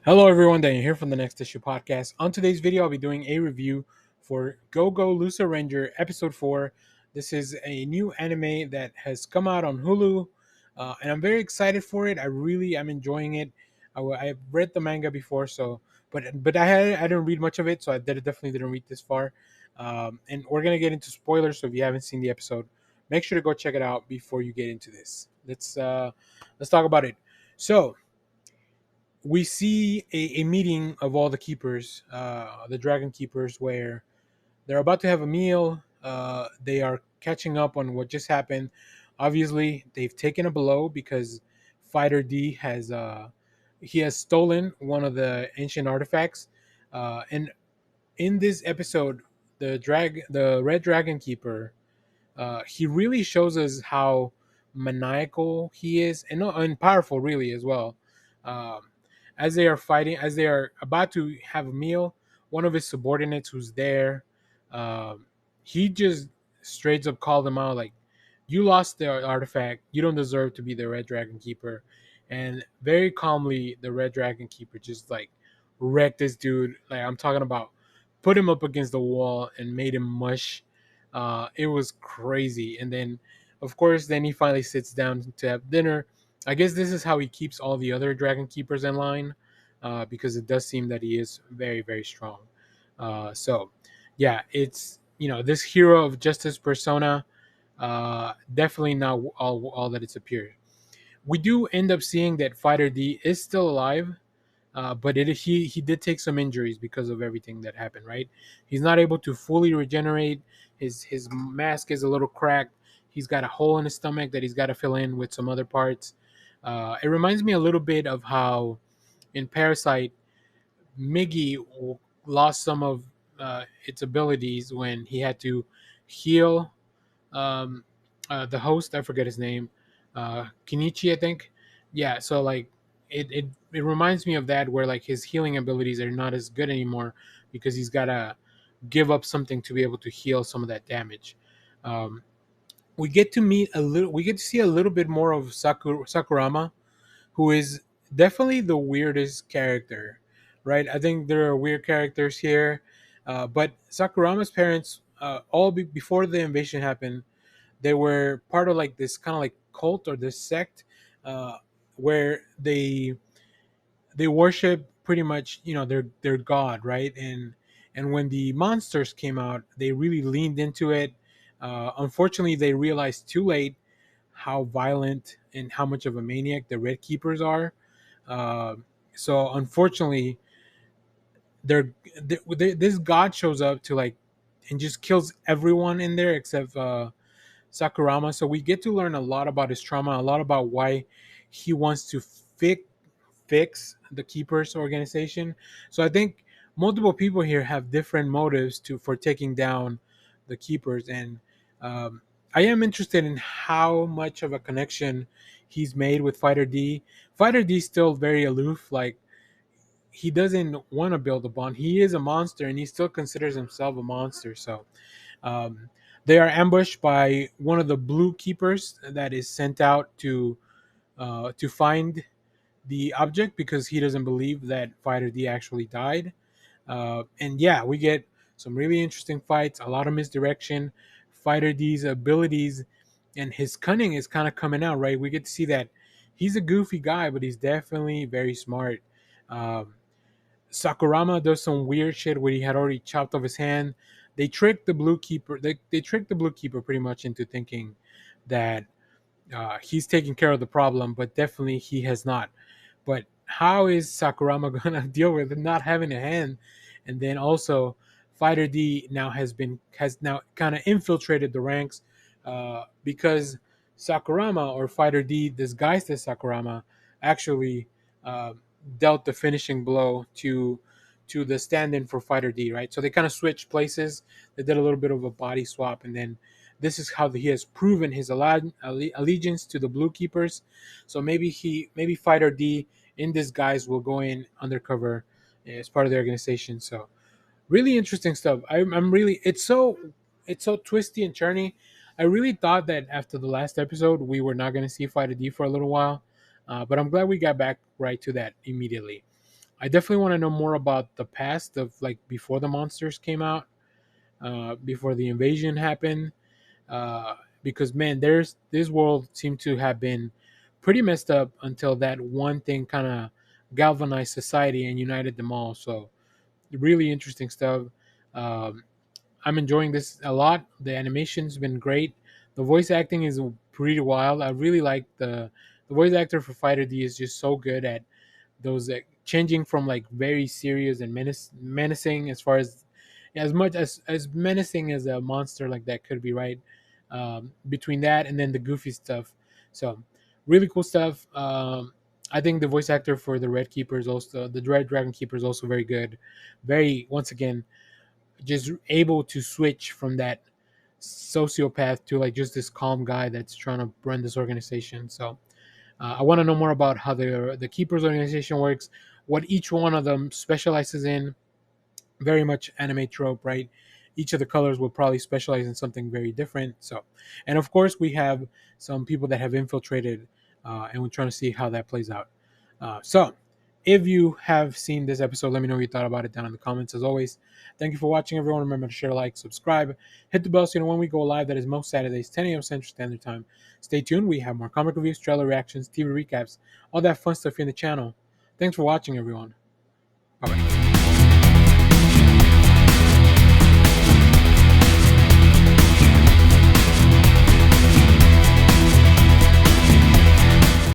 Hello, everyone. Daniel here from the Next Issue Podcast. On today's video, I'll be doing a review for Go Go Lusa Ranger Episode 4. This is a new anime that has come out on Hulu, and I'm very excited for it. I really am enjoying it. I've read the manga before, but I didn't read much of it, so definitely didn't read this far. And we're gonna get into spoilers, so if you haven't seen the episode, make sure to go check it out before you get into this. Let's talk about it. So we see a meeting of all the keepers, the dragon keepers, where they're about to have a meal. They are catching up on what just happened. Obviously, they've taken a blow because Fighter D has stolen one of the ancient artifacts. And in this episode, the Red Dragon Keeper, he really shows us how maniacal he is and powerful, really, as well. Um, as they are fighting, as they are about to have a meal, one of his subordinates who's there, um, he just straight up called him out like, "You lost the artifact. You don't deserve to be the Red Dragon Keeper." And very calmly, the Red Dragon Keeper just like wrecked this dude. Like I'm talking about, put him up against the wall and made him mush. It was crazy. And then, of course, then he finally sits down to have dinner. I guess this is how he keeps all the other dragon keepers in line, because it does seem that he is very, very strong. So, yeah, it's this hero of justice persona, definitely not all that it's appeared. We do end up seeing that Fighter D is still alive, but he did take some injuries because of everything that happened. Right, he's not able to fully regenerate. His mask is a little cracked. He's got a hole in his stomach that he's got to fill in with some other parts. It reminds me a little bit of how in Parasite, Miggy lost some of its abilities when he had to heal um, the host. I forget his name, Kenichi, I think. Yeah, so like it reminds me of that, where like his healing abilities are not as good anymore because he's got to give up something to be able to heal some of that damage. Um, we get to meet a little. We get to see a little bit more of Sakurama, who is definitely the weirdest character, right? I think there are weird characters here, but Sakurama's parents, before the invasion happened, they were part of like this kind of like cult or this sect, uh, where they worship pretty much their god, right? And when the monsters came out, they really leaned into it. Unfortunately, they realized too late how violent and how much of a maniac the Red Keepers are. Uh, so unfortunately, this god shows up to like and just kills everyone in there except Sakurama. So we get to learn a lot about his trauma, a lot about why he wants to fix the Keepers organization. So I think multiple people here have different motives for taking down the Keepers, and um, I am interested in how much of a connection he's made with Fighter D. Fighter D is still very aloof, like he doesn't want to build a bond. He is a monster, and he still considers himself a monster. So um, they are ambushed by one of the blue keepers that is sent out to find the object because he doesn't believe that Fighter D actually died. And yeah, we get some really interesting fights, a lot of misdirection. Fighter D's abilities and his cunning is kind of coming out, right? We get to see that he's a goofy guy, but he's definitely very smart. Um, Sakurama does some weird shit where he had already chopped off his hand. They tricked the blue keeper. They tricked the blue keeper pretty much into thinking that he's taking care of the problem, but definitely he has not. But how is Sakurama gonna deal with not having a hand? And then also, Fighter D has now kind of infiltrated the ranks because Sakurama or Fighter D disguised as Sakurama actually uh, dealt the finishing blow to the stand-in for Fighter D, right? So they kind of switched places. They did a little bit of a body swap, and then this is how he has proven his allegiance to the Blue Keepers. So maybe Fighter D in disguise will go in undercover as part of the organization. So really interesting stuff. I'm really it's so twisty and turny. I really thought that after the last episode we were not going to see Fighter D for a little while, but I'm glad we got back right to that immediately. I definitely want to know more about the past of like before the monsters came out, before the invasion happened, uh, because man, there's this world seemed to have been pretty messed up until that one thing kind of galvanized society and united them all. So really interesting stuff. Um, I'm enjoying this a lot. The animation's been great. The voice acting is pretty wild. I really like the voice actor for Fighter D is just so good at those changing from like very serious and menacing as far as much as menacing as a monster like that could be, right? Between that and then the goofy stuff, so really cool stuff. I think the voice actor for the Red Keeper is also the Red Dragon Keeper is also very good. Very once again just able to switch from that sociopath to like just this calm guy that's trying to run this organization. So I want to know more about how the keepers organization works, what each one of them specializes in. Very much anime trope, right? Each of the colors will probably specialize in something very different. So, and of course, we have some people that have infiltrated, and we're trying to see how that plays out. So, if you have seen this episode, let me know what you thought about it down in the comments. As always, thank you for watching, everyone. Remember to share, like, subscribe, hit the bell so you know when we go live. That is most Saturdays, 10 a.m. Central Standard Time. Stay tuned. We have more comic reviews, trailer reactions, TV recaps, all that fun stuff here in the channel. Thanks for watching, everyone.